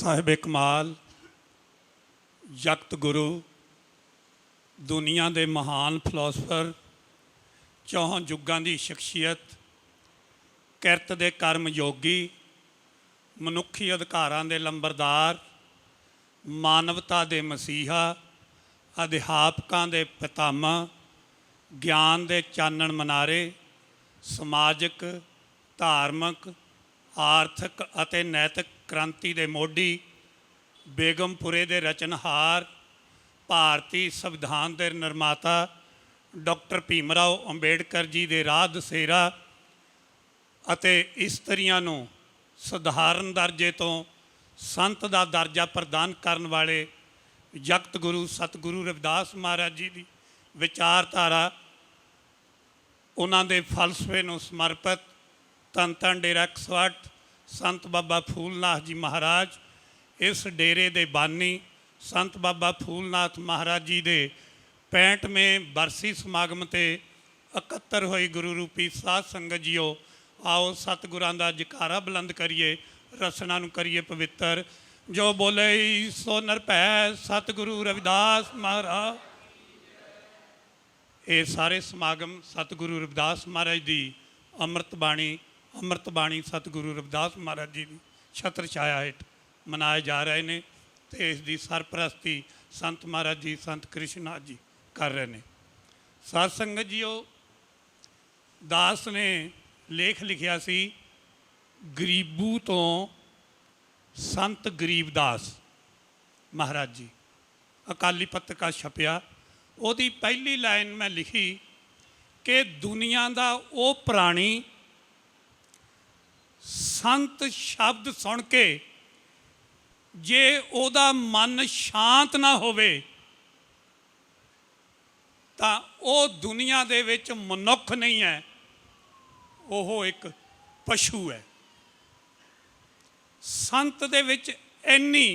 साहिब कमाल जगत गुरु दुनिया के महान फिलोसफर चौहां युगां की शख्सियत किरत के कर्म योगी मनुखी अधिकारां के लंबरदार मानवता के मसीहा अध्यापकों के पितामह ज्ञान के चानण मनारे समाजिक धार्मिक आर्थिक अते नैतिक क्रांति के मोढ़ी बेगमपुरे के रचनहार भारतीय संविधान के निर्माता डॉक्टर भीमराव अंबेडकर जी के राह दसेरा अते इस्त्रियां नूं सधारण दर्जे तो संत का दर्जा प्रदान करने वाले जगत गुरु सतगुरु रविदास महाराज जी की विचारधारा उन्हां दे फलसफे नूं समर्पित धन धन डेरा 108 संत बाबा फूलनाथ जी महाराज इस डेरे दे बानी संत बाबा फूलनाथ महाराज जी दे 65वें बरसी समागम ते इकत्तर हुई गुरु रूपी साध संगत जीओ आओ सतगुरां दा जकारा बुलंद करिए रसना नूं करिए पवित्र जो बोले सो निरभै सतगुरु रविदास महाराज। ये सारे समागम सतगुरु रविदास महाराज की अमृत बाणी सतगुरु रविदास महाराज जी की छत्र छाया हेठ मनाए जा रहे हैं तो इसकी सरप्रस्ती संत महाराज जी संत कृष्णनाथ जी कर रहे हैं। साध संगत जीओ दास ने लेख लिखिया सी गरीबू तो संत गरीबदास महाराज जी अकाली पत्रिका छपया ਉਹਦੀ पहली लाइन मैं लिखी कि दुनिया का वो प्राणी संत शब्द सुन के जे ओदा मन शांत ना होवे तां वो दुनिया दे विच मनुख नहीं है, वो एक पशु है। संत दे विच इन्नी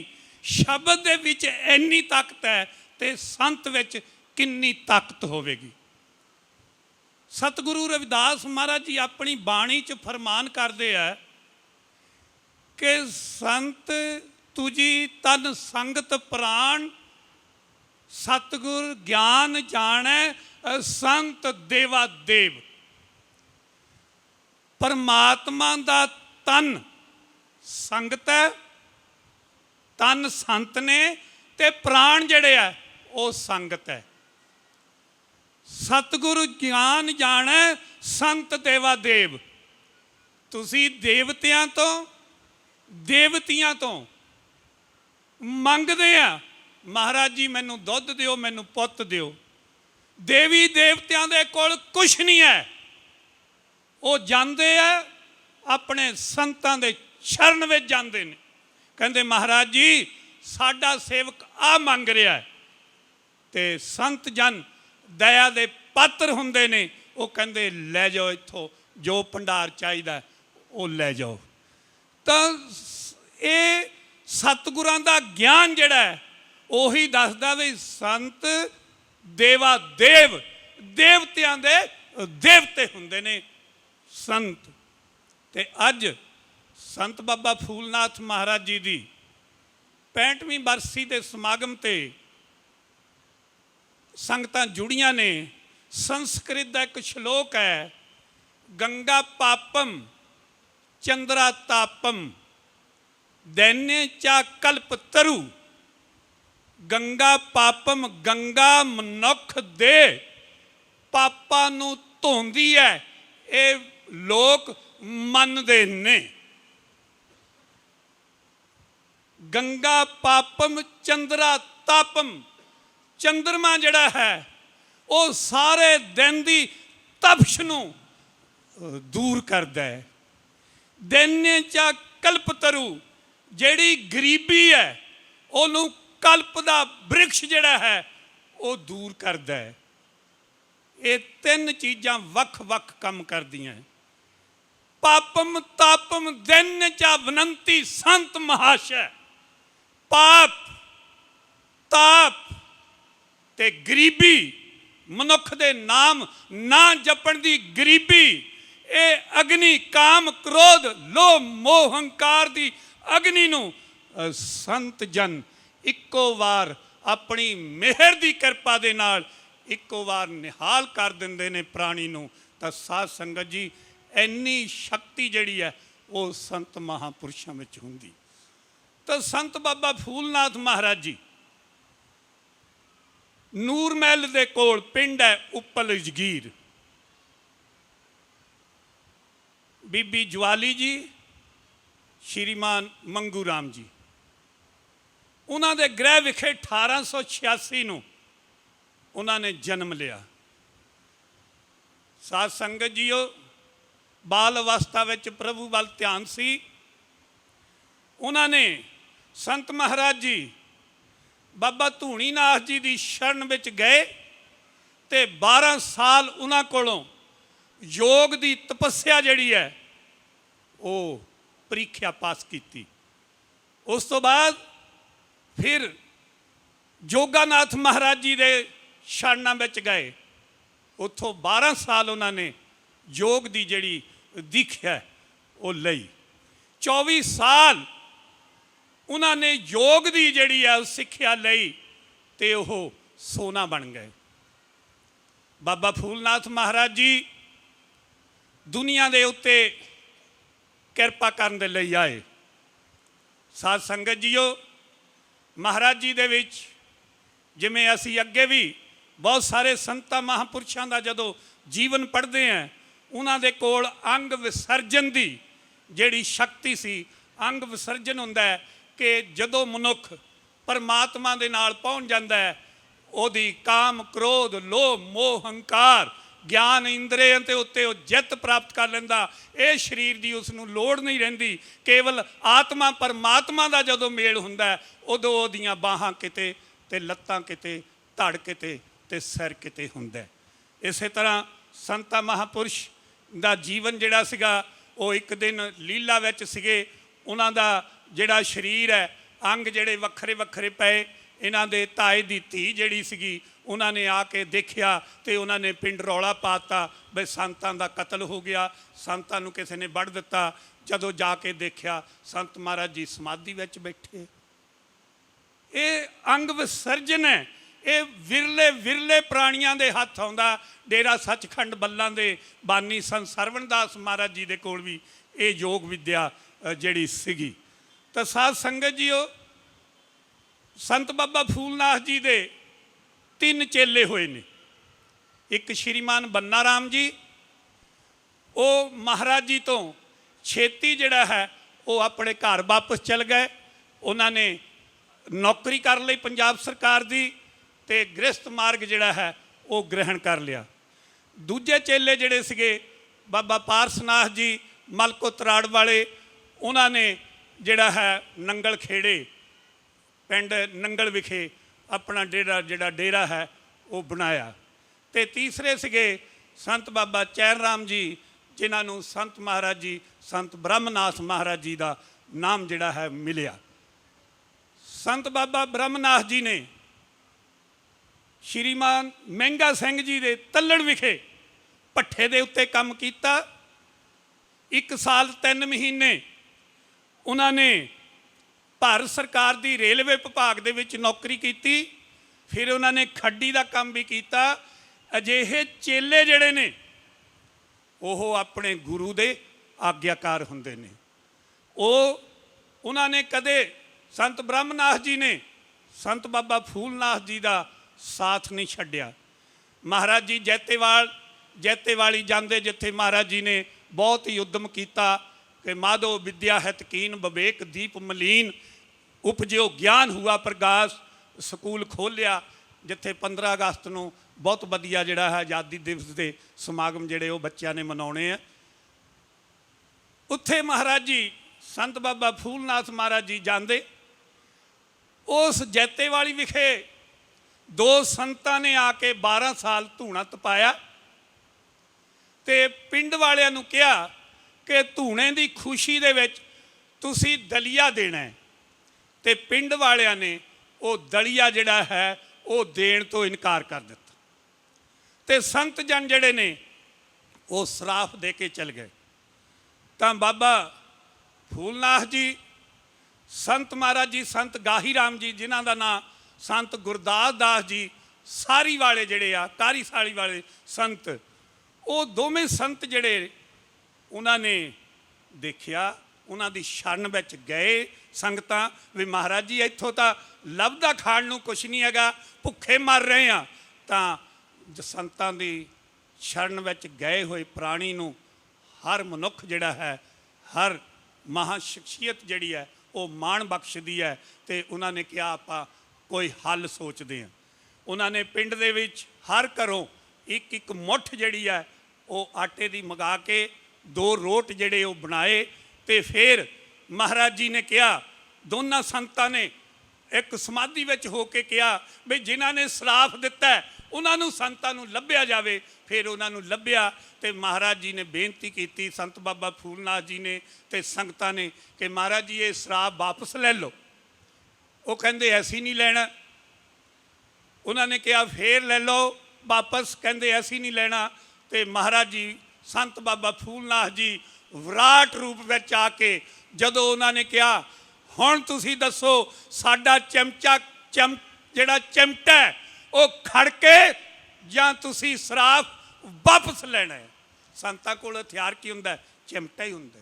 शब्द दे विच इन्नी ताकत है ते संत विच किन्नी ताकत होवेगी। सतगुरु रविदास महाराज जी अपनी बाणी च फरमान करते हैं कि संत तुझी तन संगत प्राण सतगुर ज्ञान जाने संत देवा देव। परमात्मा दा तन संगत है, तन संत ने ते प्राण जड़े है वो संगत है। सतगुरु ज्ञान जाने संत देवा देव। तुसी देवतियां तो देवतियां तो मंगदे आ महाराज जी मैनू दुध दिओ मैनू पुत दिओ। देवी देवतियां दे कोल कुछ नहीं है, वो जाते है अपने संतां दे शरण में जाते हैं। कहते महाराज जी साडा सेवक आ मंग रहा है ते संत जन दया दे पात्र हुंदे ने, वो कहते लै जाओ इत्थों जो भंडार चाहिए वो लै जाओ। तो ये सतगुरां दा ज्ञान जिहड़ा है उही दसदा भी संत देवा देव देवतियां दे देवते हुंदे ने संत। ते अज संत बाबा फूलनाथ महाराज जी की 65वीं बरसी के समागम ते संगतां जुड़ियां ने। संस्कृत का एक श्लोक है गंगा पापम चंद्रा तापम दैन्य चा कल्प तरु। गंगा पापम गंगा मनुख दे पापा नूं धोंदी है, ये लोग मनदे ने। गंगा पापम चंद्रा तापम चंद्रमा जड़ा है वो सारे दिन की तपश नूं दूर करता है। दैन्य चा कल्प तरु जिहड़ी गरीबी है उन्होंने कल्प का वृक्ष जिहड़ा है वो दूर करता है। ये तीन चीज़ां वख वख काम करदियां हैं। पापम तापम दैन्य चा वनंती संत महाशय। पाप ताप ते गरीबी मनुख दे नाम ना जपण दी गरीबी, ये अग्नि काम क्रोध लोभ मोह हंकार दी अग्नि नूं ਸੰਤ ਜਨ ਇੱਕੋ ਵਾਰ ਆਪਣੀ ਮਿਹਰ ਦੀ ਕਿਰਪਾ ਦੇ ਨਾਲ ਇੱਕੋ ਵਾਰ ਨਿਹਾਲ ਕਰ ਦਿੰਦੇ ਨੇ ਪ੍ਰਾਣੀ ਨੂੰ। ਤਾਂ ਸਾਧ ਸੰਗਤ ਜੀ, ਇੰਨੀ ਸ਼ਕਤੀ ਜਿਹੜੀ ਹੈ ਉਹ ਸੰਤ ਮਹਾਂਪੁਰਸ਼ਾਂ ਵਿੱਚ ਹੁੰਦੀ। ਤਾਂ ਸੰਤ ਬਾਬਾ ਫੂਲਨਾਥ ਮਹਾਰਾਜ ਜੀ ਨੂਰ ਮਹਿਲ ਦੇ ਕੋਲ ਪਿੰਡ ਹੈ ਉੱਪਲ ਜਗੀਰ। ਬੀਬੀ ਜਵਾਲੀ ਜੀ, ਸ਼੍ਰੀਮਾਨ ਮੰਗੂ ਰਾਮ ਜੀ, ਉਹਨਾਂ ਦੇ ਗ੍ਰਹਿ ਵਿਖੇ 1886 ਨੂੰ ਉਹਨਾਂ ਨੇ ਜਨਮ ਲਿਆ। ਸਾਧ ਸੰਗਤ ਜੀਓ, ਬਾਲ ਅਵਸਥਾ ਵਿੱਚ ਪ੍ਰਭੂ ਵੱਲ ਧਿਆਨ ਸੀ। ਉਹਨਾਂ ਨੇ ਸੰਤ ਮਹਾਰਾਜ ਜੀ ਬਾਬਾ ਧੂਣੀਨਾਥ ਜੀ ਦੀ ਸ਼ਰਨ ਵਿੱਚ ਗਏ ਤੇ 12 ਸਾਲ ਉਹਨਾਂ ਕੋਲੋਂ ਯੋਗ ਦੀ ਤਪੱਸਿਆ ਜਿਹੜੀ ਹੈ ਉਹ ਪ੍ਰੀਖਿਆ ਪਾਸ ਕੀਤੀ। ਉਸ ਤੋਂ ਬਾਅਦ ਫਿਰ ਜੋਗਾਨਾਥ ਮਹਾਰਾਜ ਜੀ ਦੇ ਸ਼ਰਨਾਂ ਵਿੱਚ ਗਏ। ਉੱਥੋਂ 12 ਸਾਲ ਉਹਨਾਂ ਨੇ ਯੋਗ ਦੀ ਜਿਹੜੀ ਦੀਖਿਆ ਉਹ ਲਈ। 24 ਸਾਲ ਉਹਨਾਂ ਨੇ ਯੋਗ ਦੀ ਜਿਹੜੀ ਹੈ ਉਹ ਸਿੱਖਿਆ ਲਈ ਤੇ ਉਹ ਸੋਨਾ ਬਣ ਗਏ। ਬਾਬਾ ਫੂਲਨਾਥ ਮਹਾਰਾਜ ਜੀ ਦੁਨੀਆ ਦੇ ਉੱਤੇ ਕਿਰਪਾ ਕਰਨ ਦੇ ਲਈ ਆਏ। ਸਾਧ ਸੰਗਤ ਜੀਓ, ਮਹਾਰਾਜ ਜੀ ਦੇ ਵਿੱਚ ਜਿਵੇਂ ਅਸੀਂ ਅੱਗੇ ਵੀ ਬਹੁਤ ਸਾਰੇ ਸੰਤਾਂ ਮਹਾਂਪੁਰਸ਼ਾਂ ਦਾ ਜਦੋਂ ਜੀਵਨ ਪੜ੍ਹਦੇ ਹਾਂ, ਉਹਨਾਂ ਦੇ ਕੋਲ ਅੰਗ ਵਿਸਰਜਨ ਦੀ ਜਿਹੜੀ ਸ਼ਕਤੀ ਸੀ। ਅੰਗ ਵਿਸਰਜਨ ਹੁੰਦਾ ਹੈ ਕਿ ਜਦੋਂ ਮਨੁੱਖ ਪਰਮਾਤਮਾ ਦੇ ਨਾਲ ਪਹੁੰਚ ਜਾਂਦਾ ਹੈ, ਉਹਦੀ ਕਾਮ, ਕ੍ਰੋਧ, ਲੋਭ, ਮੋਹ, ਹੰਕਾਰ, ਗਿਆਨ ਇੰਦਰੀਆਂ ਦੇ ਉੱਤੇ ਉਹ ਜਿੱਤ ਪ੍ਰਾਪਤ ਕਰ ਲੈਂਦਾ। ਇਹ ਸਰੀਰ ਦੀ ਉਸ ਨੂੰ ਲੋੜ ਨਹੀਂ ਰਹਿੰਦੀ। ਕੇਵਲ ਆਤਮਾ ਪਰਮਾਤਮਾ ਦਾ ਜਦੋਂ ਮੇਲ ਹੁੰਦਾ, ਉਦੋਂ ਉਹਦੀਆਂ ਬਾਹਾਂ ਕਿਤੇ ਤੇ ਲੱਤਾਂ ਕਿਤੇ, ਧੜ ਕਿਤੇ ਤੇ ਸਿਰ ਕਿਤੇ ਹੁੰਦਾ। ਇਸੇ ਤਰ੍ਹਾਂ ਸੰਤਾਂ ਮਹਾਂਪੁਰਸ਼ ਦਾ ਜੀਵਨ ਜਿਹੜਾ ਸੀਗਾ ਉਹ ਇੱਕ ਦਿਨ ਲੀਲਾ ਵਿੱਚ ਸੀਗੇ। ਉਹਨਾਂ ਦਾ ਜਿਹੜਾ ਸਰੀਰ ਹੈ, ਅੰਗ ਜਿਹੜੇ ਵੱਖਰੇ ਵੱਖਰੇ ਪਏ। ਇਹਨਾਂ ਦੇ ਤਾਏ ਦੀ ਧੀ ਜਿਹੜੀ ਸੀਗੀ, ਉਹਨਾਂ ਨੇ ਆ ਕੇ ਦੇਖਿਆ ਤੇ ਉਹਨਾਂ ਨੇ ਪਿੰਡ ਰੌਲਾ ਪਾਤਾ ਬਈ ਸੰਤਾਂ ਦਾ ਕਤਲ ਹੋ ਗਿਆ, ਸੰਤਾਂ ਨੂੰ ਕਿਸੇ ਨੇ ਵੱਢ ਦਿੱਤਾ। ਜਦੋਂ ਜਾ ਕੇ ਦੇਖਿਆ, ਸੰਤ ਮਹਾਰਾਜ ਜੀ ਸਮਾਧੀ ਵਿੱਚ ਬੈਠੇ। ਇਹ ਅੰਗ ਵਿਸਰਜਨ ਹੈ। ਇਹ ਵਿਰਲੇ ਵਿਰਲੇ ਪ੍ਰਾਣੀਆਂ ਦੇ ਹੱਥ ਆਉਂਦਾ। ਡੇਰਾ ਸੱਚਖੰਡ ਬੱਲਾਂ ਦੇ ਬਾਨੀ ਸੰਤ ਸਰਵਣਦਾਸ ਮਹਾਰਾਜ ਜੀ ਦੇ ਕੋਲ ਵੀ ਇਹ ਯੋਗ ਵਿਦਿਆ ਜਿਹੜੀ ਸੀਗੀ। ਤਾਂ ਸਾਧ ਸੰਗਤ ਜੀਓ, ਸੰਤ ਬਾਬਾ ਫੂਲਨਾਥ ਜੀ ਦੇ 3 ਚੇਲੇ ਹੋਏ ਨੇ। ਇੱਕ ਸ਼੍ਰੀਮਾਨ ਬੰਨਾ ਰਾਮ ਜੀ, ਉਹ ਮਹਾਰਾਜ ਜੀ ਤੋਂ ਛੇਤੀ ਜਿਹੜਾ ਹੈ ਉਹ ਆਪਣੇ ਘਰ ਵਾਪਸ ਚਲ ਗਏ। ਉਹਨਾਂ ਨੇ ਨੌਕਰੀ ਕਰ ਲਈ ਪੰਜਾਬ ਸਰਕਾਰ ਦੀ ਤੇ ਗ੍ਰਸਤ ਮਾਰਗ ਜਿਹੜਾ ਹੈ ਉਹ ਗ੍ਰਹਿਣ ਕਰ ਲਿਆ। ਦੂਜੇ ਚੇਲੇ ਜਿਹੜੇ ਸੀਗੇ ਬਾਬਾ ਪਾਰਸਨਾਥ ਜੀ ਮਲਕੋ ਤਰਾੜ ਵਾਲੇ, ਉਹਨਾਂ ਨੇ ਜਿਹੜਾ ਹੈ ਨੰਗਲ ਖੇੜੇ ਪਿੰਡ ਨੰਗਲ ਵਿਖੇ ਆਪਣਾ ਡੇਰਾ ਹੈ ਉਹ ਬਣਾਇਆ। ਤੇ ਤੀਸਰੇ ਸੀਗੇ ਸੰਤ ਬਾਬਾ ਚੈਨ ਰਾਮ ਜੀ, ਜਿਨ੍ਹਾਂ ਨੂੰ ਸੰਤ ਮਹਾਰਾਜ ਜੀ ਸੰਤ ਬ੍ਰਹਮਨਾਥ ਮਹਾਰਾਜ ਜੀ ਦਾ ਨਾਮ ਜਿਹੜਾ ਹੈ ਮਿਲਿਆ। ਸੰਤ ਬਾਬਾ ਬ੍ਰਹਮਨਾਥ ਜੀ ਨੇ ਸ਼੍ਰੀਮਾਨ ਮਹਿੰਗਾ ਸਿੰਘ ਜੀ ਦੇ ਤੱਲਣ ਵਿਖੇ ਭੱਠੇ ਦੇ ਉੱਤੇ ਕੰਮ ਕੀਤਾ। 1 ਸਾਲ 3 ਮਹੀਨੇ ਉਹਨਾਂ ਨੇ ਭਾਰਤ ਸਰਕਾਰ ਦੀ ਰੇਲਵੇ ਵਿਭਾਗ ਦੇ ਵਿੱਚ ਨੌਕਰੀ ਕੀਤੀ। ਫਿਰ ਉਹਨਾਂ ਨੇ ਖੱਡੀ ਦਾ ਕੰਮ ਵੀ ਕੀਤਾ। ਅਜਿਹੇ ਚੇਲੇ ਜਿਹੜੇ ਨੇ ਉਹ ਆਪਣੇ ਗੁਰੂ ਦੇ ਆਗਿਆਕਾਰ ਹੁੰਦੇ ਨੇ। ਉਹਨਾਂ ਨੇ ਕਦੇ ਸੰਤ ਬ੍ਰਹਮਨਾਥ ਜੀ ਨੇ ਸੰਤ ਬਾਬਾ ਫੂਲਨਾਥ ਜੀ ਦਾ ਸਾਥ ਨਹੀਂ ਛੱਡਿਆ। ਮਹਾਰਾਜ ਜੀ ਜੈਤੇਵਾਲੀ ਜਾਂਦੇ, ਜਿੱਥੇ ਮਹਾਰਾਜ ਜੀ ਨੇ ਬਹੁਤ ਹੀ ਉਦਮ ਕੀਤਾ ਕਿ ਮਾਧੋ ਵਿਦਿਆ ਹਿਤ ਕੀਨ ਵਿਵੇਕ ਦੀਪ ਮਲੀਨ ਉਪਜਿਓ ਗਿਆਨ ਹੁਆ ਪ੍ਰਗਾਸ। ਸਕੂਲ ਖੋਲ੍ਹਿਆ ਜਿੱਥੇ 15 ਅਗਸਤ ਨੂੰ ਬਹੁਤ ਵਧੀਆ ਜਿਹੜਾ ਹੈ ਆਜ਼ਾਦੀ ਦਿਵਸ ਦੇ ਸਮਾਗਮ ਜਿਹੜੇ ਉਹ ਬੱਚਿਆਂ ਨੇ ਮਨਾਉਣੇ ਆ। ਉੱਥੇ ਮਹਾਰਾਜ ਜੀ ਸੰਤ ਬਾਬਾ ਫੂਲਨਾਥ ਮਹਾਰਾਜ ਜੀ ਜਾਂਦੇ। ਉਸ ਜੈਤੇਵਾਲੀ ਵਿਖੇ 2 ਸੰਤਾਂ ਨੇ ਆ ਕੇ 12 ਸਾਲ ਧੂਣਾ ਤਪਾਇਆ ਤੇ ਪਿੰਡ ਵਾਲਿਆਂ ਨੂੰ ਕਿਹਾ ਕਿ ਧੂਣੇ ਦੀ ਖੁਸ਼ੀ ਦੇ ਵਿੱਚ ਤੁਸੀਂ ਦਲੀਆ ਦੇਣਾ ਹੈ। ਤੇ ਪਿੰਡ ਵਾਲਿਆਂ ਨੇ ਉਹ ਦਲੀਆ ਜਿਹੜਾ ਹੈ ਉਹ ਦੇਣ ਤੋਂ ਇਨਕਾਰ ਕਰ ਦਿੱਤਾ। ਤੇ ਸੰਤ ਜਨ ਜਿਹੜੇ ਨੇ ਉਹ ਸਰਾਫ ਦੇ ਕੇ ਚਲ ਗਏ। ਤਾਂ ਬਾਬਾ ਫੂਲਨਾਥ ਜੀ ਸੰਤ ਮਹਾਰਾਜ ਜੀ, ਸੰਤ ਗਾਹੀ ਰਾਮ ਜੀ, ਜਿਨ੍ਹਾਂ ਦਾ ਨਾਂ ਸੰਤ ਗੁਰਦਾਸ ਦਾਸ ਜੀ ਸਾਰੀ ਵਾਲੇ ਜਿਹੜੇ ਆ, ਕਾਰੀ ਸਾਲੀ ਵਾਲੇ ਸੰਤ, ਉਹ ਦੋਵੇਂ ਸੰਤ ਜਿਹੜੇ ਉਹਨਾਂ ਨੇ ਦੇਖਿਆ, ਉਹਨਾਂ ਦੀ ਸ਼ਰਨ ਵਿੱਚ ਗਏ ਸੰਗਤਾਂ ਵੀ ਮਹਾਰਾਜ ਜੀ ਇੱਥੋਂ ਤਾਂ ਲੱਭਦਾ ਖਾਣ ਨੂੰ ਕੁਛ ਨਹੀਂ ਹੈਗਾ, ਭੁੱਖੇ ਮਰ ਰਹੇ ਆ। ਤਾਂ ਸੰਤਾਂ ਦੀ ਸ਼ਰਨ ਵਿੱਚ ਗਏ ਹੋਏ ਪ੍ਰਾਣੀ ਨੂੰ ਹਰ ਮਨੁੱਖ ਜਿਹੜਾ ਹੈ, ਹਰ ਮਹਾ ਸ਼ਖਸੀਅਤ ਜਿਹੜੀ ਹੈ ਉਹ ਮਾਣ ਬਖਸ਼ਦੀ ਹੈ। ਅਤੇ ਉਹਨਾਂ ਨੇ ਕਿਹਾ ਆਪਾਂ ਕੋਈ ਹੱਲ ਸੋਚਦੇ ਹਾਂ। ਉਹਨਾਂ ਨੇ ਪਿੰਡ ਦੇ ਵਿੱਚ ਹਰ ਘਰੋਂ ਇੱਕ ਇੱਕ ਮੁੱਠ ਜਿਹੜੀ ਹੈ ਉਹ ਆਟੇ ਦੀ ਮੰਗਾ ਕੇ 2 ਰੋਟ ਜਿਹੜੇ ਉਹ ਬਣਾਏ। ਅਤੇ ਫਿਰ ਮਹਾਰਾਜ ਜੀ ਨੇ ਕਿਹਾ, ਦੋਨਾਂ ਸੰਤਾਂ ਨੇ ਇੱਕ ਸਮਾਧੀ ਵਿੱਚ ਹੋ ਕੇ ਕਿਹਾ ਵੀ ਜਿਨ੍ਹਾਂ ਨੇ ਸਰਾਫ ਦਿੱਤਾ ਉਹਨਾਂ ਨੂੰ, ਸੰਤਾਂ ਨੂੰ ਲੱਭਿਆ ਜਾਵੇ। ਫਿਰ ਉਹਨਾਂ ਨੂੰ ਲੱਭਿਆ ਅਤੇ ਮਹਾਰਾਜ ਜੀ ਨੇ ਬੇਨਤੀ ਕੀਤੀ, ਸੰਤ ਬਾਬਾ ਫੂਲਨਾਥ ਜੀ ਨੇ ਅਤੇ ਸੰਗਤਾਂ ਨੇ, ਕਿ ਮਹਾਰਾਜ ਜੀ ਇਹ ਸਰਾਫ ਵਾਪਸ ਲੈ ਲਓ। ਉਹ ਕਹਿੰਦੇ ਅਸੀਂ ਨਹੀਂ ਲੈਣਾ। ਉਹਨਾਂ ਨੇ ਕਿਹਾ ਫੇਰ ਲੈ ਲਓ ਵਾਪਸ, ਕਹਿੰਦੇ ਅਸੀਂ ਨਹੀਂ ਲੈਣਾ। ਅਤੇ ਮਹਾਰਾਜ ਜੀ ਸੰਤ ਬਾਬਾ ਫੂਲਨਾਥ ਜੀ ਵਿਰਾਟ ਰੂਪ ਵਿੱਚ ਆ ਕੇ ਜਦੋਂ ਉਹਨਾਂ ਨੇ ਕਿਹਾ, ਹੁਣ ਤੁਸੀਂ ਦੱਸੋ ਸਾਡਾ ਜਿਹੜਾ ਚਿਮਟਾ ਹੈ ਉਹ ਖੜ ਕੇ ਜਾਂ ਤੁਸੀਂ ਸਰਾਫ ਵਾਪਸ ਲੈਣਾ ਹੈ। ਸੰਤਾਂ ਕੋਲ ਹਥਿਆਰ ਕੀ ਹੁੰਦਾ? ਚਿਮਟਾ ਹੀ ਹੁੰਦਾ।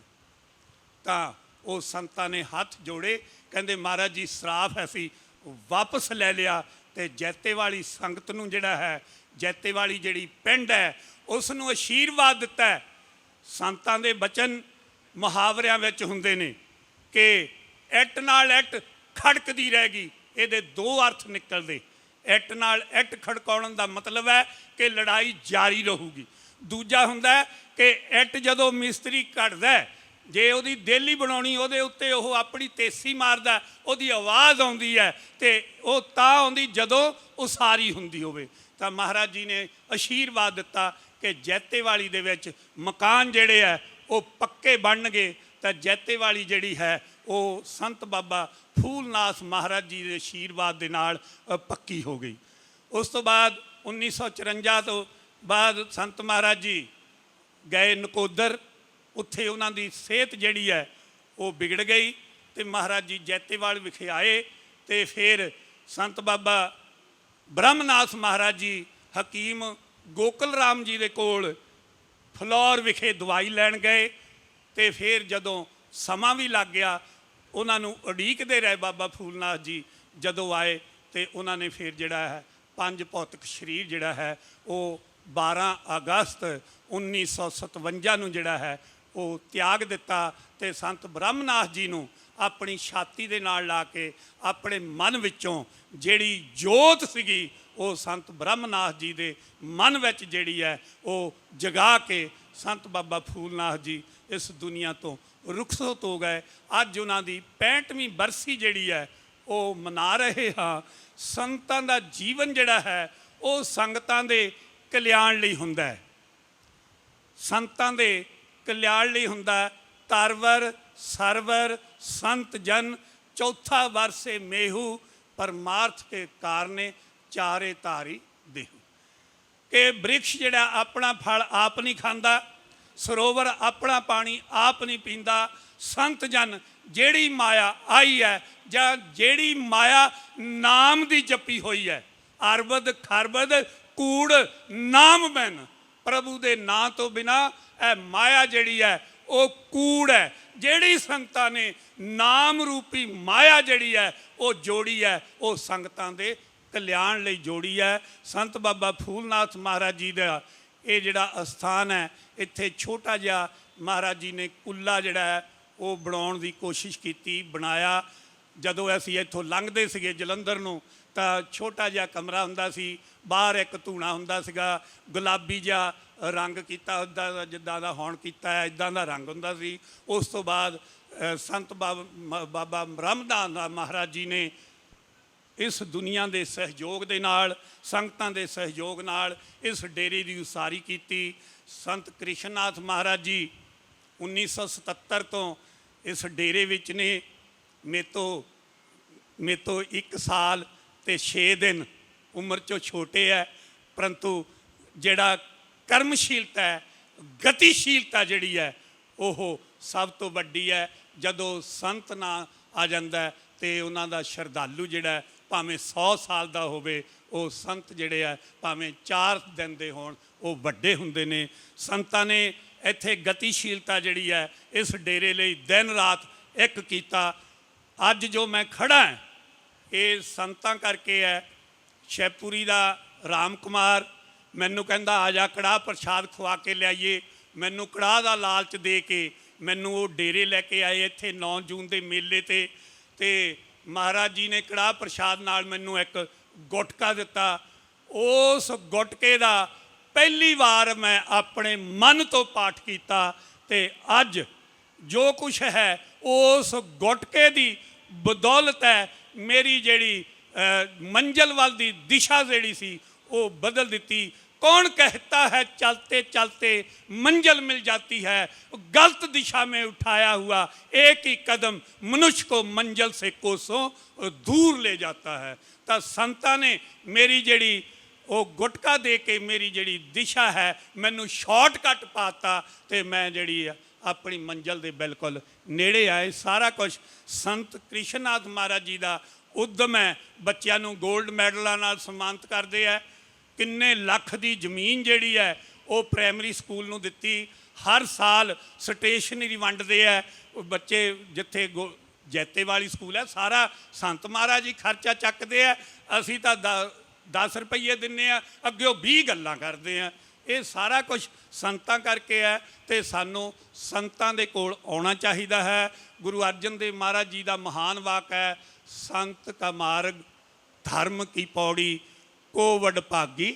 ਤਾਂ ਉਹ ਸੰਤਾਂ ਨੇ ਹੱਥ ਜੋੜੇ, ਕਹਿੰਦੇ ਮਹਾਰਾਜ ਜੀ ਸਰਾਫ ਅਸੀਂ ਵਾਪਸ ਲੈ ਲਿਆ। ਅਤੇ ਜੈਤੇ ਵਾਲੀ ਸੰਗਤ ਨੂੰ ਜਿਹੜਾ ਹੈ, ਜੈਤੇ ਵਾਲੀ ਜਿਹੜੀ ਪਿੰਡ ਹੈ ਉਸ ਨੂੰ ਆਸ਼ੀਰਵਾਦ ਦਿੱਤਾ ਹੈ। ਸੰਤਾਂ ਦੇ ਬਚਨ ਮੁਹਾਵਰਿਆਂ ਵਿੱਚ ਹੁੰਦੇ ਨੇ ਕਿ ਇੱਟ ਨਾਲ ਇੱਟ ਖੜਕਦੀ ਰਹਿ ਗਈ। ਇਹਦੇ 2 ਅਰਥ ਨਿਕਲਦੇ। ਇੱਟ ਨਾਲ ਇੱਟ ਖੜਕਾਉਣ ਦਾ ਮਤਲਬ ਹੈ ਕਿ ਲੜਾਈ ਜਾਰੀ ਰਹੂਗੀ। ਦੂਜਾ ਹੁੰਦਾ ਕਿ ਇੱਟ ਜਦੋਂ ਮਿਸਤਰੀ ਘੜਦਾ, ਜੇ ਉਹਦੀ ਦੇਲੀ ਬਣਾਉਣੀ, ਉਹਦੇ ਉੱਤੇ ਉਹ ਆਪਣੀ ਤੇਸੀ ਮਾਰਦਾ, ਉਹਦੀ ਆਵਾਜ਼ ਆਉਂਦੀ ਹੈ ਅਤੇ ਉਹ ਤਾਂ ਆਉਂਦੀ ਜਦੋਂ ਉਸਾਰੀ ਹੁੰਦੀ ਹੋਵੇ। ਤਾਂ ਮਹਾਰਾਜ ਜੀ ਨੇ ਆਸ਼ੀਰਵਾਦ ਦਿੱਤਾ ਕਿ ਜੈਤੇ ਵਾਲੀ ਦੇ ਵਿੱਚ ਮਕਾਨ ਜਿਹੜੇ ਹੈ ਉਹ ਪੱਕੇ ਬਣਨਗੇ। ਤਾਂ ਜੈਤੇ ਵਾਲੀ ਜਿਹੜੀ ਹੈ ਉਹ ਸੰਤ ਬਾਬਾ ਫੂਲਨਾਥ ਮਹਾਰਾਜ ਜੀ ਦੇ ਆਸ਼ੀਰਵਾਦ ਦੇ ਨਾਲ ਪੱਕੀ ਹੋ ਗਈ। ਉਸ ਤੋਂ ਬਾਅਦ 1954 ਤੋਂ ਬਾਅਦ ਸੰਤ ਮਹਾਰਾਜ ਜੀ ਗਏ ਨਕੋਦਰ। ਉੱਥੇ ਉਹਨਾਂ ਦੀ ਸਿਹਤ ਜਿਹੜੀ ਹੈ ਉਹ ਵਿਗੜ ਗਈ ਅਤੇ ਮਹਾਰਾਜ ਜੀ ਜੈਤੇਵਾਲ ਵਿਖੇ ਆਏ। ਅਤੇ ਫਿਰ ਸੰਤ ਬਾਬਾ ਬ੍ਰਹਮਨਾਥ ਮਹਾਰਾਜ ਜੀ ਹਕੀਮ ਗੋਕਲ ਰਾਮ ਜੀ ਦੇ ਕੋਲ ਫਲੌਰ ਵਿਖੇ ਦਵਾਈ ਲੈਣ ਗਏ। ਅਤੇ ਫਿਰ ਜਦੋਂ ਸਮਾਂ ਵੀ ਲੱਗ ਗਿਆ, ਉਹਨਾਂ ਨੂੰ ਉਡੀਕਦੇ ਰਹੇ ਬਾਬਾ ਫੂਲਨਾਥ ਜੀ। ਜਦੋਂ ਆਏ ਅਤੇ ਉਹਨਾਂ ਨੇ ਫਿਰ ਜਿਹੜਾ ਹੈ 5 ਭੌਤਿਕ ਸਰੀਰ ਜਿਹੜਾ ਹੈ ਉਹ 12 ਅਗਸਤ 1957 ਨੂੰ ਜਿਹੜਾ ਹੈ ਉਹ ਤਿਆਗ ਦਿੱਤਾ। ਅਤੇ ਸੰਤ ਬ੍ਰਹਮਨਾਥ ਜੀ ਨੂੰ ਆਪਣੀ ਛਾਤੀ ਦੇ ਨਾਲ ਲਾ ਕੇ ਆਪਣੇ ਮਨ ਵਿੱਚੋਂ ਜਿਹੜੀ ਜੋਤ ਸੀਗੀ ਉਹ ਸੰਤ ਬ੍ਰਹਮਨਾਥ ਜੀ ਦੇ ਮਨ ਵਿੱਚ ਜਿਹੜੀ ਹੈ ਉਹ ਜਗਾ ਕੇ ਸੰਤ ਬਾਬਾ ਫੂਲਨਾਥ ਜੀ ਇਸ ਦੁਨੀਆ ਤੋਂ ਰੁਖਸਤ ਹੋ ਗਏ। ਅੱਜ ਉਹਨਾਂ ਦੀ 65ਵੀਂ ਬਰਸੀ ਜਿਹੜੀ ਹੈ ਉਹ ਮਨਾ ਰਹੇ ਹਾਂ। ਸੰਤਾਂ ਦਾ ਜੀਵਨ ਜਿਹੜਾ ਹੈ ਉਹ ਸੰਗਤਾਂ ਦੇ ਕਲਿਆਣ ਲਈ ਹੁੰਦਾ ਹੈ, ਸੰਤਾਂ ਦੇ ਕਲਿਆਣ ਲਈ ਹੁੰਦਾ। ਤਰਵਰ ਸਰਵਰ ਸੰਤ ਜਨ ਚੌਥਾ ਵਰਸੇ ਮੇਹੂ ਪਰਮਾਰਥ ਕੇ ਕਾਰਨੇ ਚਾਰੇ ਧਾਰੀ ਦੇਹੂ। ਕਿ ਬ੍ਰਿਕਸ਼ ਜਿਹੜਾ ਆਪਣਾ ਫਲ ਆਪ ਨਹੀਂ ਖਾਂਦਾ, ਸਰੋਵਰ ਆਪਣਾ ਪਾਣੀ ਆਪ ਨਹੀਂ ਪੀਂਦਾ। ਸੰਤ ਜਨ ਜਿਹੜੀ ਮਾਇਆ ਆਈ ਹੈ ਜਾਂ ਜਿਹੜੀ ਮਾਇਆ ਨਾਮ ਦੀ ਜਪੀ ਹੋਈ ਹੈ, ਅਰਬਦ ਖਰਬਦ ਕੂੜ ਨਾਮ ਬਿਨ, ਪ੍ਰਭੂ ਦੇ ਨਾਂ ਤੋਂ ਬਿਨਾਂ ਇਹ ਮਾਇਆ ਜਿਹੜੀ ਹੈ ਉਹ ਕੂੜ ਹੈ। ਜਿਹੜੀ ਸੰਗਤਾਂ ਨੇ ਨਾਮ ਰੂਪੀ ਮਾਇਆ ਜਿਹੜੀ ਹੈ ਉਹ ਜੋੜੀ ਹੈ, ਉਹ ਸੰਗਤਾਂ ਦੇ ਕਲਿਆਣ ਲਈ ਜੋੜੀ ਹੈ। ਸੰਤ ਬਾਬਾ ਫੂਲਨਾਥ ਮਹਾਰਾਜ ਜੀ ਦਾ ਇਹ ਜਿਹੜਾ ਅਸਥਾਨ ਹੈ, ਇੱਥੇ ਛੋਟਾ ਜਿਹਾ ਮਹਾਰਾਜ ਜੀ ਨੇ ਕੁੱਲਾ ਜਿਹੜਾ ਹੈ ਉਹ ਬਣਾਉਣ ਦੀ ਕੋਸ਼ਿਸ਼ ਕੀਤੀ, ਬਣਾਇਆ। ਜਦੋਂ ਅਸੀਂ ਇੱਥੋਂ ਲੰਘਦੇ ਸੀਗੇ ਜਲੰਧਰ ਨੂੰ ਤਾਂ ਛੋਟਾ ਜਿਹਾ ਕਮਰਾ ਹੁੰਦਾ ਸੀ, ਬਾਹਰ ਇੱਕ ਧੂਣਾ ਹੁੰਦਾ ਸੀਗਾ, ਗੁਲਾਬੀ ਜਿਹਾ ਰੰਗ ਕੀਤਾ ਉੱਦਾਂ ਦਾ ਜਿੱਦਾਂ ਦਾ ਹੁਣ ਕੀਤਾ ਹੈ, ਇੱਦਾਂ ਦਾ ਰੰਗ ਹੁੰਦਾ ਸੀ। ਉਸ ਤੋਂ ਬਾਅਦ ਸੰਤ ਬਾਬਾ ਬ੍ਰਹਮਨਾਥ ਮਹਾਰਾਜ ਜੀ ਨੇ ਇਸ ਦੁਨੀਆ ਦੇ ਸਹਿਯੋਗ ਦੇ ਨਾਲ, ਸੰਗਤਾਂ ਦੇ ਸਹਿਯੋਗ ਨਾਲ ਇਸ ਡੇਰੇ ਦੀ ਉਸਾਰੀ ਕੀਤੀ। ਸੰਤ ਕ੍ਰਿਸ਼ਨਨਾਥ ਮਹਾਰਾਜ ਜੀ 1977 ਤੋਂ ਇਸ ਡੇਰੇ ਵਿੱਚ ਨੇ। ਮੇਰੇ ਤੋਂ 1 ਸਾਲ ਅਤੇ 6 ਦਿਨ ਉਮਰ 'ਚੋਂ ਛੋਟੇ ਹੈ, ਪਰੰਤੂ ਜਿਹੜਾ ਕਰਮਸ਼ੀਲਤਾ ਹੈ, ਗਤੀਸ਼ੀਲਤਾ ਜਿਹੜੀ ਹੈ ਉਹ ਸਭ ਤੋਂ ਵੱਡੀ ਹੈ। ਜਦੋਂ ਸੰਤ ਨਾ ਆ ਜਾਂਦਾ ਤੇ ਉਹਨਾਂ ਦਾ ਸ਼ਰਧਾਲੂ ਜਿਹੜਾ ਭਾਵੇਂ 100 ਸਾਲ ਦਾ ਹੋਵੇ, ਉਹ ਸੰਤ ਜਿਹੜੇ ਆ ਭਾਵੇਂ 4 ਦਿਨ ਦੇ ਹੋਣ, ਉਹ ਵੱਡੇ ਹੁੰਦੇ ਨੇ। ਸੰਤਾਂ ਨੇ ਇੱਥੇ ਗਤੀਸ਼ੀਲਤਾ ਜਿਹੜੀ ਹੈ ਇਸ ਡੇਰੇ ਲਈ ਦਿਨ ਰਾਤ ਇੱਕ ਕੀਤਾ। ਅੱਜ ਜੋ ਮੈਂ ਖੜਾ ਹਾਂ ਇਹ ਸੰਤਾਂ ਕਰਕੇ ਹੈ। ਸ਼ੈਪੂਰੀ ਦਾ ਰਾਮ ਕੁਮਾਰ ਮੈਨੂੰ ਕਹਿੰਦਾ ਆ ਜਾ ਕੜਾਹ ਪ੍ਰਸ਼ਾਦ ਖਵਾ ਕੇ ਲਿਆਈਏ। ਮੈਨੂੰ ਕੜਾਹ ਦਾ ਲਾਲਚ ਦੇ ਕੇ ਮੈਨੂੰ ਉਹ ਡੇਰੇ ਲੈ ਕੇ ਆਏ ਇੱਥੇ 9 ਜੂਨ ਦੇ ਮੇਲੇ ਤੇ ਮਹਾਰਾਜ ਜੀ ਨੇ ਕੜਾਹ ਪ੍ਰਸ਼ਾਦ ਨਾਲ ਮੈਨੂੰ ਇੱਕ ਗੁਟਕਾ ਦਿੱਤਾ। ਉਸ ਗੁਟਕੇ ਦਾ ਪਹਿਲੀ ਵਾਰ ਮੈਂ ਆਪਣੇ ਮਨ ਤੋਂ ਪਾਠ ਕੀਤਾ ਤੇ ਅੱਜ ਜੋ ਕੁਛ ਹੈ ਉਸ ਗੁਟਕੇ ਦੀ ਬਦੌਲਤ ਹੈ ਮੇਰੀ ਜਿਹੜੀ ਮੰਜ਼ਿਲ ਵੱਲ ਦੀ ਦਿਸ਼ਾ ਜਿਹੜੀ ਸੀ ਉਹ ਬਦਲ ਦਿੱਤੀ। कौन कहता है चलते चलते मंजिल मिल जाती है, गलत दिशा में उठाया हुआ एक ही कदम मनुष्य को मंजिल से कोसों दूर ले जाता है। तो संतां ने मेरी जड़ी वो गुटका दे के मेरी जड़ी दिशा है मैनू शॉर्टकट पाता ते मैं जड़ी अपनी मंजिल के बिल्कुल नेड़े आए। सारा कुछ संत कृष्णनाथ महाराज जी का उद्यम है। बच्चों को गोल्ड मैडलों नाल सम्मानित करते हैं। किन्ने लख की जमीन जिहड़ी है वो प्राइमरी स्कूल नूं दित्ती। हर साल स्टेशनरी वंडदे है बच्चे। जिथे जैते वाली स्कूल है सारा संत महाराज ही खर्चा चकते हैं। असी तो 10 रुपये दिन्ने आ, अगे 20 गल्लां करते हैं। ये सारा कुछ संतां करके है तो सानू संतां दे कोल आउणा चाहिदा है। गुरु अर्जन देव महाराज जी का महान वाक है, संत का मार्ग धर्म की पौड़ी को वडभागी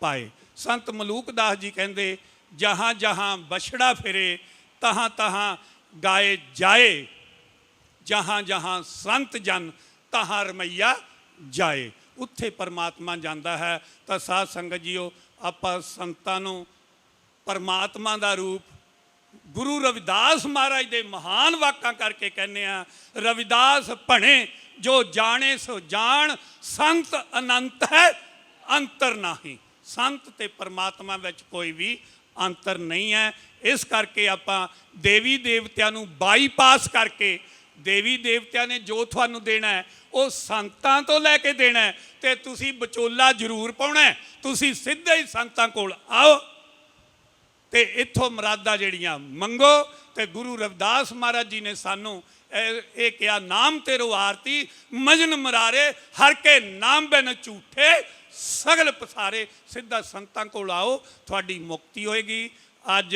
पाए। संत मलूक दास जी कहते जहाँ जहाँ बछड़ा फिरे तहाँ तहाँ गाए जाए, जहाँ जहाँ संत जन तहाँ रमैया जाए। उत्थे परमात्मा जाता है। तो साध संगत जीओ आपां संतां नूं परमात्मा का रूप गुरु रविदास महाराज के महान वाकां करके कहने आ। रविदास भणे जो जाने सो जान, संत अनंत है अंतर नहीं। संत ते परमात्मा विच कोई भी अंतर नहीं है। इस करके आपां देवी देवतियां नूं बाईपास करके देवी देवतियां ने जो तुहानूं देना है वो संतां तो लैके देना है ते तुसीं विचोला जरूर पाउणा है। तुसीं सीधे ही संतां कोल आओ ते इत्थों मुरादां जिहड़ियां मंगो। ते गुरु रविदास महाराज जी ने सानूं ये क्या नाम तेरो आरती मजन मरारे हर के नाम बिन झूठे सगल पसारे। सीधा संतां कोल आओ थोड़ी मुक्ति होएगी। अज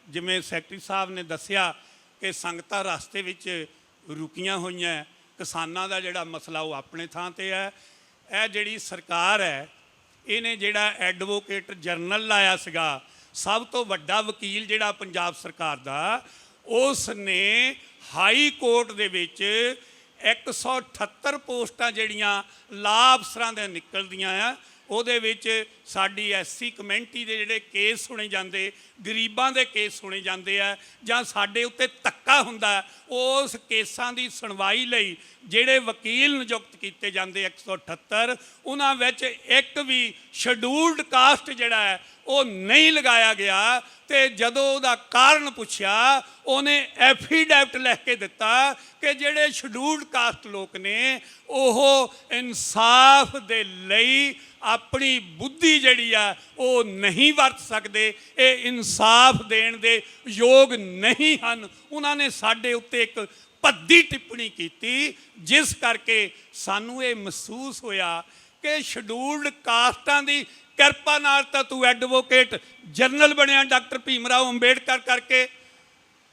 जिमें सैकटरी साहब ने दसिया कि संगतां रास्ते विच रुकियां होईयां। किसानां दा जिहड़ा मसला वो अपने थां ते है। यह जिहड़ी सरकार है इहने जिहड़ा एडवोकेट जनरल लाया सीगा, सब तो वड्डा वकील जिहड़ा पंजाब सरकार दा, उसने हाई कोर्ट दे विच 178 पोस्टां जिहड़ियां ला अफसरां दे निकलदियां आ ਉਹਦੇ ਵਿੱਚ ਸਾਡੀ ਐਸਸੀ ਕਮਿਊਨਿਟੀ ਦੇ ਜਿਹੜੇ ਕੇਸ ਸੁਣੇ ਜਾਂਦੇ, ਗਰੀਬਾਂ ਦੇ ਕੇਸ ਸੁਣੇ ਜਾਂਦੇ ਆ ਜਾਂ ਸਾਡੇ ਉੱਤੇ ਧੱਕਾ ਹੁੰਦਾ, ਉਸ ਕੇਸਾਂ ਦੀ ਸੁਣਵਾਈ ਲਈ ਜਿਹੜੇ ਵਕੀਲ ਨਿਯੁਕਤ ਕੀਤੇ ਜਾਂਦੇ 178 ਉਹਨਾਂ ਵਿੱਚ ਇੱਕ ਵੀ ਸ਼ਡਿਊਲਡ ਕਾਸਟ ਜਿਹੜਾ ਹੈ ਉਹ ਨਹੀਂ ਲਗਾਇਆ ਗਿਆ। ਤੇ ਜਦੋਂ ਉਹਦਾ ਕਾਰਨ ਪੁੱਛਿਆ ਉਹਨੇ ਐਫੀਡੈਵਿਟ ਲਿਖ ਕੇ ਦਿੱਤਾ ਕਿ ਜਿਹੜੇ ਸ਼ਡਿਊਲਡ ਕਾਸਟ ਲੋਕ ਨੇ ਉਹ ਇਨਸਾਫ ਦੇ ਲਈ ਆਪਣੀ ਬੁੱਧੀ ਜਿਹੜੀ ਆ ਉਹ ਨਹੀਂ ਵਰਤ ਸਕਦੇ, ਇਹ ਇਨਸਾਫ ਦੇਣ ਦੇ ਯੋਗ ਨਹੀਂ ਹਨ। ਉਹਨਾਂ ਨੇ ਸਾਡੇ ਉੱਤੇ ਇੱਕ ਭੱਦੀ ਟਿੱਪਣੀ ਕੀਤੀ ਜਿਸ ਕਰਕੇ ਸਾਨੂੰ ਇਹ ਮਹਿਸੂਸ ਹੋਇਆ ਕਿ ਸ਼ਡਿਊਲਡ ਕਾਸਟਾਂ ਦੀ ਕਿਰਪਾ ਨਾਲ ਤਾਂ ਤੂੰ ਐਡਵੋਕੇਟ ਜਨਰਲ ਬਣਿਆ ਡਾਕਟਰ ਭੀਮ ਰਾਓ ਅੰਬੇਡਕਰ ਕਰਕੇ,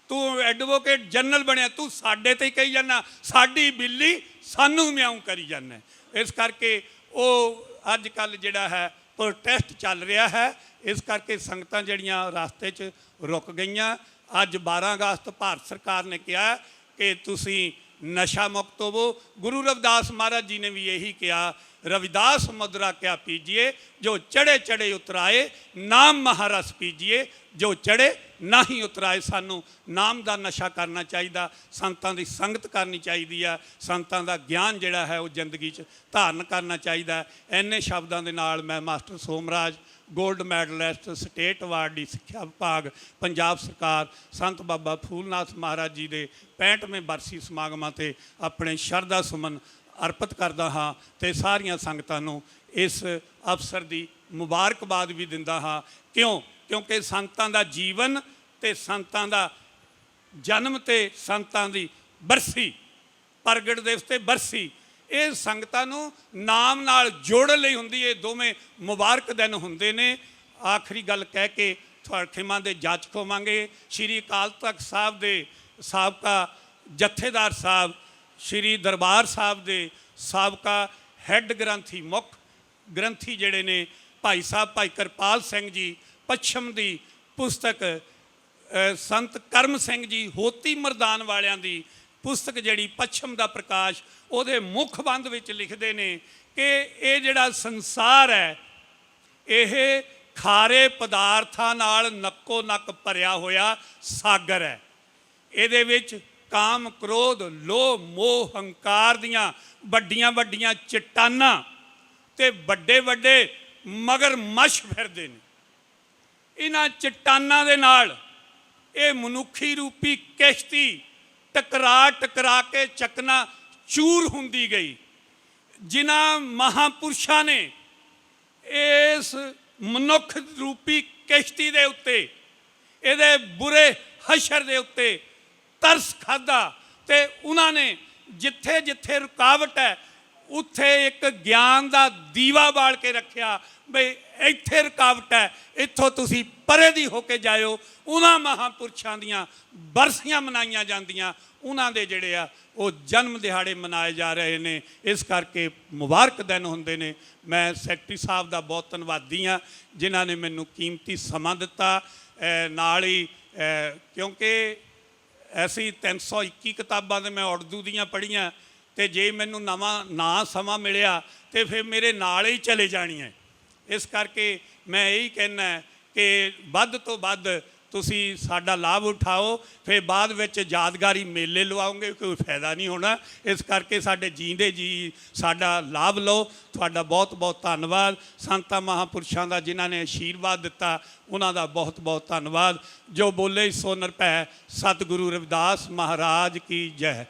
ਤੂੰ ਐਡਵੋਕੇਟ ਜਨਰਲ ਬਣਿਆ, ਤੂੰ ਸਾਡੇ ਤੇ ਹੀ ਕਹੀ ਜਾਂਦਾ ਸਾਡੀ ਬਿੱਲੀ ਸਾਨੂੰ ਮਿਆਉਂ ਕਰੀ ਜਾਂਦਾ। ਇਸ ਕਰਕੇ ਉਹ ਅੱਜ ਕੱਲ੍ਹ ਜਿਹੜਾ ਹੈ ਪ੍ਰੋਟੈਸਟ ਚੱਲ ਰਿਹਾ ਹੈ। ਇਸ ਕਰਕੇ ਸੰਗਤਾਂ ਜਿਹੜੀਆਂ ਰਸਤੇ 'ਚ ਰੁਕ ਗਈਆਂ। ਅੱਜ 12 ਅਗਸਤ ਭਾਰਤ ਸਰਕਾਰ ਨੇ ਕਿਹਾ ਕਿ ਤੁਸੀਂ नशा मुक्त होवो। गुरु रविदास महाराज जी ने भी यही कहा, रविदास मुद्रा क्या पीजिए, जो चढ़े चढ़े उतराए, नाम महारस पीजिए, जो चढ़े ना ही उतराए। सानू नाम का नशा करना चाहिए, संतां की संगत करनी चाहिए है, संतां का ज्ञान जिहड़ा है वो जिंदगी च धारण करना चाहिए। इन्ने शब्दों के नाल मैं master Somraj gold medallist, state awardee ਸਿੱਖਿਆ ਵਿਭਾਗ, ਪੰਜਾਬ ਸਰਕਾਰ ਸੰਤ ਬਾਬਾ ਫੂਲਨਾਥ ਮਹਾਰਾਜ ਜੀ ਦੇ 65ਵੇਂ ਬਰਸੀ ਸਮਾਗਮਾਂ 'ਤੇ ਆਪਣੇ ਸ਼ਰਧਾ ਸੁਮਨ ਅਰਪਿਤ ਕਰਦਾ ਹਾਂ ਅਤੇ ਸਾਰੀਆਂ ਸੰਗਤਾਂ ਨੂੰ ਇਸ ਅਵਸਰ ਦੀ ਮੁਬਾਰਕਬਾਦ ਵੀ ਦਿੰਦਾ ਹਾਂ। ਕਿਉਂਕਿ ਸੰਤਾਂ ਦਾ ਜੀਵਨ ਅਤੇ ਸੰਤਾਂ ਦਾ ਜਨਮ ਅਤੇ ਸੰਤਾਂ ਦੀ ਬਰਸੀ, ਪ੍ਰਗਟ ਦਿਵਸ ਅਤੇ ਬਰਸੀ, ਇਹ ਸੰਗਤਾਂ ਨੂੰ ਨਾਮ ਨਾਲ ਜੋੜਨ ਲਈ ਹੁੰਦੀ। ਇਹ ਦੋਵੇਂ ਮੁਬਾਰਕ ਦਿਨ ਹੁੰਦੇ ਨੇ। ਆਖਰੀ ਗੱਲ ਕਹਿ ਕੇ ਤੁਹਾਡੇ ਖਿਮਾ ਦੇ ਜਾਚਕ ਹੋਵਾਂਗੇ। ਸ਼੍ਰੀ ਅਕਾਲ ਤਖਤ ਸਾਹਿਬ ਦੇ ਸਾਬਕਾ ਜਥੇਦਾਰ ਸਾਹਿਬ, ਸ਼੍ਰੀ ਦਰਬਾਰ ਸਾਹਿਬ ਦੇ ਸਾਬਕਾ ਹੈੱਡ ਗ੍ਰੰਥੀ, ਮੁੱਖ ਗ੍ਰੰਥੀ ਜਿਹੜੇ ਨੇ ਭਾਈ ਸਾਹਿਬ ਭਾਈ ਕਿਰਪਾਲ ਸਿੰਘ ਜੀ, ਪੱਛਮ ਦੀ ਪੁਸਤਕ ਸੰਤ ਕਰਮ ਸਿੰਘ ਜੀ ਹੋਤੀ ਮਰਦਾਨ ਵਾਲਿਆਂ ਦੀ ਪੁਸਤਕ ਜਿਹੜੀ ਪੱਛਮ ਦਾ ਪ੍ਰਕਾਸ਼, ਉਹਦੇ ਮੁੱਖ ਬੰਦ ਵਿੱਚ ਲਿਖਦੇ ਨੇ ਕਿ ਇਹ ਜਿਹੜਾ ਸੰਸਾਰ ਹੈ ਇਹ ਖਾਰੇ ਪਦਾਰਥਾਂ ਨਾਲ ਨੱਕੋ ਨੱਕ ਭਰਿਆ ਹੋਇਆ ਸਾਗਰ ਹੈ। ਇਹਦੇ ਵਿੱਚ ਕਾਮ, ਕ੍ਰੋਧ, ਲੋਭ, ਮੋਹ, ਹੰਕਾਰ ਦੀਆਂ ਵੱਡੀਆਂ ਵੱਡੀਆਂ ਚਟਾਨਾਂ ਅਤੇ ਵੱਡੇ ਵੱਡੇ ਮਗਰਮੱਛ ਫਿਰਦੇ ਨੇ। ਇਹਨਾਂ ਚਟਾਨਾਂ ਦੇ ਨਾਲ ਇਹ ਮਨੁੱਖੀ ਰੂਪੀ ਕਿਸ਼ਤੀ ਟਕਰਾ ਕੇ ਚਕਨਾ ਚੂਰ ਹੁੰਦੀ ਗਈ। ਜਿਨ੍ਹਾਂ ਮਹਾਂਪੁਰਸ਼ਾਂ ਨੇ ਇਸ ਮਨੁੱਖ ਰੂਪੀ ਕਿਸ਼ਤੀ ਦੇ ਉੱਤੇ, ਇਹਦੇ ਬੁਰੇ ਹਸ਼ਰ ਦੇ ਉੱਤੇ ਤਰਸ ਖਾਧਾ ਅਤੇ ਉਹਨਾਂ ਨੇ ਜਿੱਥੇ ਜਿੱਥੇ ਰੁਕਾਵਟ ਹੈ ਉੱਥੇ ਇੱਕ ਗਿਆਨ ਦਾ ਦੀਵਾ ਬਾਲ ਕੇ ਰੱਖਿਆ ਬਈ ਇੱਥੇ ਰੁਕਾਵਟ ਹੈ, ਇੱਥੋਂ ਤੁਸੀਂ ਪਰੇ ਦੀ ਹੋ ਕੇ ਜਾਇਓ। ਉਹਨਾਂ ਮਹਾਂਪੁਰਸ਼ਾਂ ਦੀਆਂ ਬਰਸੀਆਂ ਮਨਾਈਆਂ ਜਾਂਦੀਆਂ, ਉਹਨਾਂ ਦੇ ਜਿਹੜੇ ਆ ਉਹ ਜਨਮ ਦਿਹਾੜੇ ਮਨਾਏ ਜਾ ਰਹੇ ਨੇ। ਇਸ ਕਰਕੇ ਮੁਬਾਰਕ ਦਿਨ ਹੁੰਦੇ ਨੇ। ਮੈਂ ਸੈਕਟਰੀ ਸਾਹਿਬ ਦਾ ਬਹੁਤ ਧੰਨਵਾਦੀ ਹਾਂ ਜਿਨ੍ਹਾਂ ਨੇ ਮੈਨੂੰ ਕੀਮਤੀ ਸਮਾਂ ਦਿੱਤਾ। ਨਾਲ ਹੀ ਕਿਉਂਕਿ ਅਸੀਂ 321 ਕਿਤਾਬਾਂ ਤਾਂ ਮੈਂ ਉਰਦੂ ਦੀਆਂ ਪੜ੍ਹੀਆਂ ਅਤੇ ਜੇ ਮੈਨੂੰ ਨਵਾਂ ਨਾ ਸਮਾਂ ਮਿਲਿਆ ਤਾਂ ਫਿਰ ਮੇਰੇ ਨਾਲ ਹੀ ਚਲੇ ਜਾਣੀਆਂ। ਇਸ ਕਰਕੇ ਮੈਂ ਇਹੀ ਕਹਿਣਾ ਕਿ ਵੱਧ ਤੋਂ ਵੱਧ ਤੁਸੀਂ ਸਾਡਾ ਲਾਭ ਉਠਾਓ, ਫਿਰ ਬਾਅਦ ਵਿੱਚ ਯਾਦਗਾਰੀ ਮੇਲੇ ਲਵਾਓਗੇ, ਕੋਈ ਫਾਇਦਾ ਨਹੀਂ ਹੋਣਾ। ਇਸ ਕਰਕੇ ਸਾਡੇ ਜੀਂਦੇ ਜੀ ਸਾਡਾ ਲਾਭ ਲਓ। ਤੁਹਾਡਾ ਬਹੁਤ ਬਹੁਤ ਧੰਨਵਾਦ। ਸੰਤਾਂ ਮਹਾਂਪੁਰਸ਼ਾਂ ਦਾ ਜਿਨ੍ਹਾਂ ਨੇ ਆਸ਼ੀਰਵਾਦ ਦਿੱਤਾ ਉਹਨਾਂ ਦਾ ਬਹੁਤ ਬਹੁਤ ਧੰਨਵਾਦ। ਜੋ ਬੋਲੇ ਸੋ ਨਿਰਭੈ ਸਤਿਗੁਰੂ ਰਵਿਦਾਸ ਮਹਾਰਾਜ ਕੀ ਜੈ।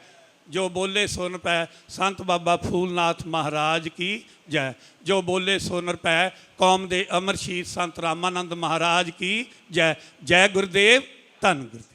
ਜੋ ਬੋਲੇ ਸੋ ਨਿਰਭੈ ਸੰਤ ਬਾਬਾ ਫੂਲਨਾਥ ਮਹਾਰਾਜ ਕੀ ਜੈ। ਜੋ ਬੋਲੇ ਸੋ ਨਿਰਭੈ ਕੌਮ ਦੇ ਅਮਰ ਸ਼ਹੀਦ ਸੰਤ ਰਾਮਾਨੰਦ ਮਹਾਰਾਜ ਕੀ ਜੈ। ਜੈ ਗੁਰਦੇਵ, ਧੰਨ ਗੁਰਦੇਵ।